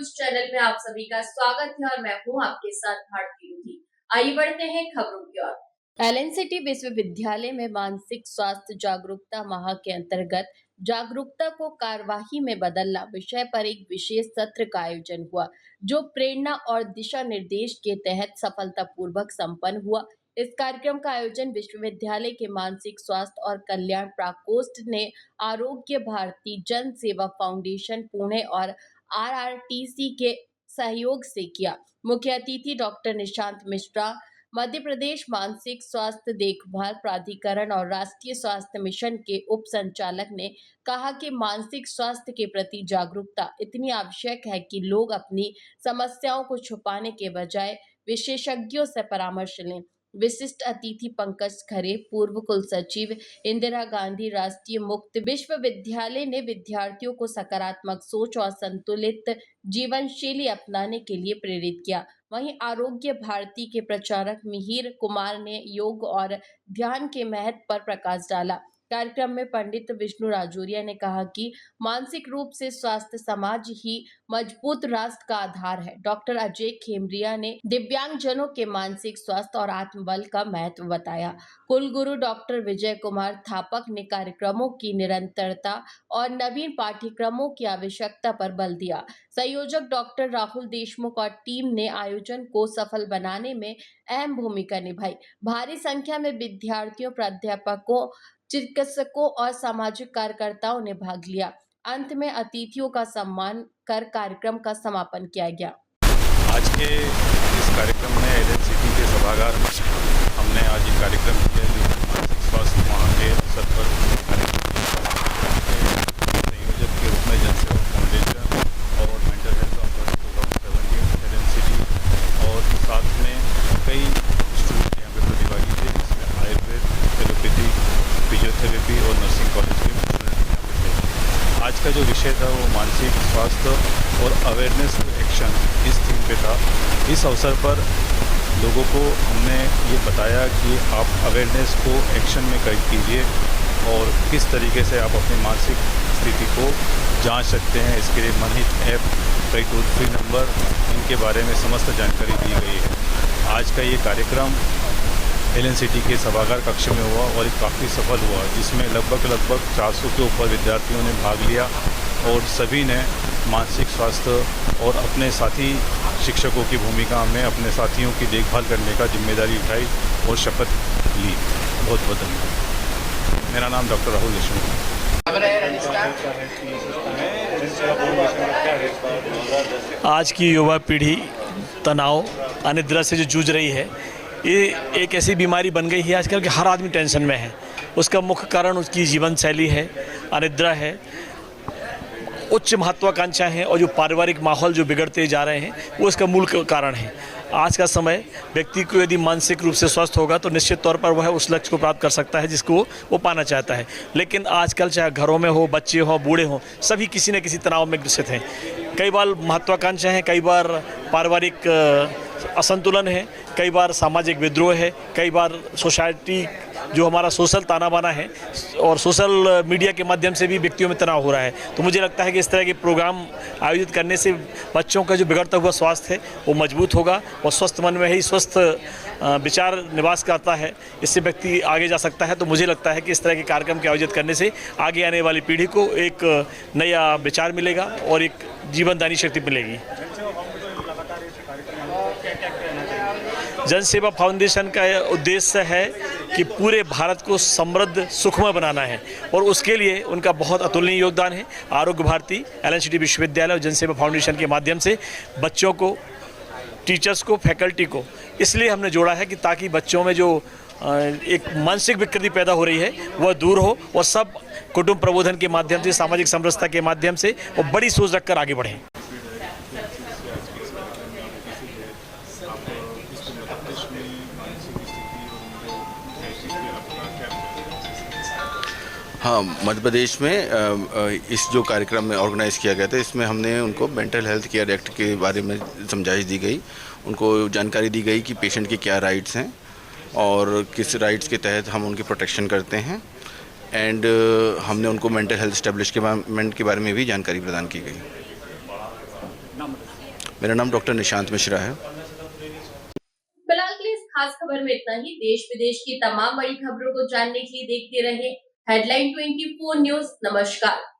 News channel में आप सभी का स्वागत है और मैं हूं आपके साथ भारती रुधि। आइए बढ़ते हैं खबरों की ओर। एलएनसीटी विश्वविद्यालय में मानसिक स्वास्थ्य जागरूकता माह के अंतर्गत जागरूकता को कार्यवाही में बदलना विषय पर एक विशेष सत्र का आयोजन हुआ, जो प्रेरणा और दिशा निर्देश के तहत सफलतापूर्वक संपन्न हुआ। इस कार्यक्रम का आयोजन विश्वविद्यालय के मानसिक स्वास्थ्य और कल्याण प्रकोष्ठ ने आरोग्य भारती जन सेवा फाउंडेशन पुणे और आरआरटीसी के सहयोग से किया। मुख्य अतिथि डॉक्टर निशांत मिश्रा, मध्य प्रदेश मानसिक स्वास्थ्य देखभाल प्राधिकरण और राष्ट्रीय स्वास्थ्य मिशन के उप संचालक ने कहा कि मानसिक स्वास्थ्य के प्रति जागरूकता इतनी आवश्यक है कि लोग अपनी समस्याओं को छुपाने के बजाय विशेषज्ञों से परामर्श लें। विशिष्ट अतिथि पंकज खरे, पूर्व कुल सचिव, इंदिरा गांधी राष्ट्रीय मुक्त विश्वविद्यालय ने विद्यार्थियों को सकारात्मक सोच और संतुलित जीवन शैली अपनाने के लिए प्रेरित किया। वहीं आरोग्य भारती के प्रचारक मिहिर कुमार ने योग और ध्यान के महत्व पर प्रकाश डाला। कार्यक्रम में पंडित विष्णु राजौरिया ने कहा कि मानसिक रूप से स्वास्थ्य समाज ही मजबूत राष्ट्र का आधार है। डॉक्टर अजय खेमरिया ने दिव्यांगजनों के मानसिक स्वास्थ्य और आत्मबल का महत्व बताया। कुलगुरु डॉक्टर विजय कुमार थापक ने कार्यक्रमों की निरंतरता और नवीन पाठ्यक्रमों की आवश्यकता पर बल दिया। संयोजक डॉक्टर राहुल देशमुख और टीम ने आयोजन को सफल बनाने में अहम भूमिका निभाई। भारी संख्या में विद्यार्थियों, प्राध्यापकों, चिकित्सकों और सामाजिक कार्यकर्ताओं ने भाग लिया। अंत में अतिथियों का सम्मान कर कार्यक्रम का समापन किया गया। आज के इस कार्यक्रम में एलएनसीटी के सभागार में हमने आज एक कार्यक्रम किया जो मानसिक स्वास्थ्य माह के अवसर पर संयोजक के रूप में जनसेवा फाउंडेशन और मेंटल हेल्थ ऑफर 2017 एलएनसीटी और साथ में कई स्टूडेंट यहाँ पे प्रतिभागी थे, जिसमें आयुर्वेद, एलोपैथी, फिजियोथेरेपी और नर्सिंग कॉलेज के स्टूडेंट यहाँ पे थे। आज का जो विषय था वो मानसिक स्वास्थ्य और अवेयरनेस टू एक्शन इस थीम पे था। इस अवसर पर लोगों को हमने ये बताया कि आप अवेयरनेस को एक्शन में कीजिए और किस तरीके से आप अपनी मानसिक स्थिति को जांच सकते हैं। इसके लिए मनहित ऐप, कई टोल फ्री नंबर, इनके बारे में समस्त जानकारी दी गई है। आज का ये कार्यक्रम एलएनसीटी के सभागार कक्ष में हुआ और काफ़ी सफल हुआ, जिसमें लगभग 400 के ऊपर विद्यार्थियों ने भाग लिया और सभी ने मानसिक स्वास्थ्य और अपने साथी शिक्षकों की भूमिका में अपने साथियों की देखभाल करने का जिम्मेदारी उठाई और शपथ ली। बहुत बहुत धन्यवाद। मेरा नाम डॉक्टर राहुल देशमुख है। आज की युवा पीढ़ी तनाव, अनिद्रा से जो जूझ रही है, ये एक ऐसी बीमारी बन गई है आजकल कि हर आदमी टेंशन में है। उसका मुख्य कारण उसकी जीवन शैली है, अनिद्रा है, उच्च महत्वाकांक्षा है और जो पारिवारिक माहौल जो बिगड़ते जा रहे हैं वो इसका मूल कारण है। आज का समय व्यक्ति को यदि मानसिक रूप से स्वस्थ होगा तो निश्चित तौर पर वह उस लक्ष्य को प्राप्त कर सकता है जिसको वो पाना चाहता है। लेकिन आजकल चाहे घरों में हो, बच्चे हों, बूढ़े हों, सभी किसी न किसी तनाव में ग्रसित हैं। कई बार महत्वाकांक्षा है, कई बार पारिवारिक असंतुलन है, कई बार सामाजिक विद्रोह है, कई बार सोसाइटी जो हमारा सोशल ताना बाना है और सोशल मीडिया के माध्यम से भी व्यक्तियों में तनाव हो रहा है। तो मुझे लगता है कि इस तरह के प्रोग्राम आयोजित करने से बच्चों का जो बिगड़ता हुआ स्वास्थ्य है वो मजबूत होगा और स्वस्थ मन में ही स्वस्थ विचार निवास करता है, इससे व्यक्ति आगे जा सकता है। तो मुझे लगता है कि इस तरह के कार्यक्रम के आयोजित करने से आगे आने वाली पीढ़ी को एक नया विचार मिलेगा और एक जीवनदायी शक्ति मिलेगी। जन सेवा फाउंडेशन का उद्देश्य है कि पूरे भारत को समृद्ध, सुखमय बनाना है और उसके लिए उनका बहुत अतुलनीय योगदान है। आरोग्य भारती, एलएनसीटी विश्वविद्यालय और जन सेवा फाउंडेशन के माध्यम से बच्चों को, टीचर्स को, फैकल्टी को इसलिए हमने जोड़ा है कि ताकि बच्चों में जो एक मानसिक विकृति पैदा हो रही है वह दूर हो और सब कुटुंब प्रबोधन के माध्यम से, सामाजिक समरसता के माध्यम से और बड़ी सोच रखकर आगे बढ़ें। हाँ, मध्य प्रदेश में इस जो कार्यक्रम में ऑर्गेनाइज़ किया गया था, इसमें हमने उनको मेंटल हेल्थ केयर एक्ट के बारे में समझाइश दी गई। उनको जानकारी दी गई कि पेशेंट के क्या राइट्स हैं और किस राइट्स के तहत हम उनकी प्रोटेक्शन करते हैं। एंड हमने उनको मेंटल हेल्थ एस्टेब्लिशमेंट के बारे में भी जानकारी प्रदान की गई। मेरा नाम डॉक्टर निशांत मिश्रा है। फिलहाल के लिए इस खास खबर में इतना ही। देश विदेश की तमाम बड़ी खबरों को जानने के लिए देखते रहे हेडलाइन 24 न्यूज। नमस्कार।